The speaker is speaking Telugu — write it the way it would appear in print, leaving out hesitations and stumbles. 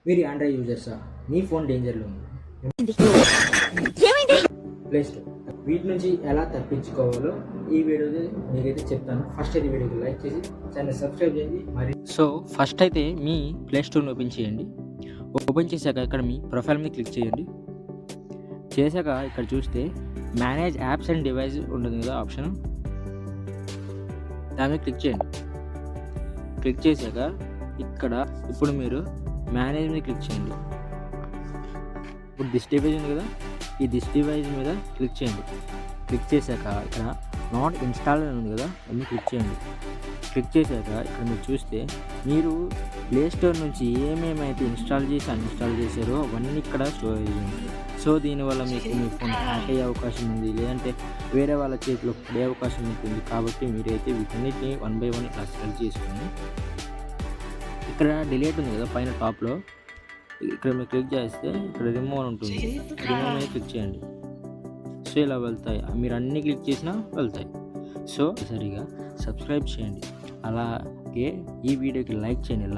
మీరు ఆండ్రాయిడ్ యూజర్సా? మీ ఫోన్ డేంజర్లో ఉంది. ప్లే స్టోర్ వీటి నుంచి ఎలా తప్పించుకోవాలో ఈ వీడియోలో మీకైతే చెప్తాను. ఫస్ట్ అయితే వీడియోకి లైక్ చేసి ఛానల్ సబ్స్క్రైబ్ చేయండి. మరి ఫస్ట్ అయితే మీ ప్లే స్టోర్ని ఓపెన్ చేయండి. ఓపెన్ చేశాక ఇక్కడ మీ ప్రొఫైల్ మీద క్లిక్ చేయండి. చేశాక ఇక్కడ చూస్తే మేనేజ్ యాప్స్ అండ్ డివైస్ ఉంటుంది కదా ఆప్షన్, దాని మీద క్లిక్ చేయండి. క్లిక్ చేశాక ఇక్కడ ఇప్పుడు మీరు మేనేజ్ మీద క్లిక్ చేయండి. ఇప్పుడు దిస్ డివైస్ ఉంది కదా, ఈ దిస్ డివైస్ మీద క్లిక్ చేయండి. క్లిక్ చేశాక ఇక్కడ నాట్ ఇన్స్టాల్ అని ఉంది కదా, అన్నీ క్లిక్ చేయండి. క్లిక్ చేశాక ఇక్కడ మీరు చూస్తే మీరు ప్లే స్టోర్ నుంచి ఏమేమైతే ఇన్స్టాల్ చేసి అన్ఇన్స్టాల్ చేశారో అవన్నీ ఇక్కడ స్టోరేజ్ ఉంది. సో దీనివల్ల మీకు మీ ఫోన్ హ్యాక్ అయ్యే అవకాశం ఉంది, లేదంటే వేరే వాళ్ళ చేతిలో పడే అవకాశం ఉంటుంది. కాబట్టి మీరైతే వీటన్నిటిని 1 by 1 ఇట్లా సెలెక్ట్ చేసుకొని ఇక్కడ డిలీట్ ఉంది కదా పైన టాప్లో, ఇక్కడ మీరు క్లిక్ చేస్తే ఇక్కడ రిమూవ్ అని ఉంటుంది, రిమూవ్ మీద క్లిక్ చేయండి. సో ఇలా వెళ్తాయి, మీరు అన్ని క్లిక్ చేసినా వెళ్తాయి. సో సరిగా సబ్స్క్రైబ్ చేయండి, అలాగే ఈ వీడియోకి లైక్ చేయండి.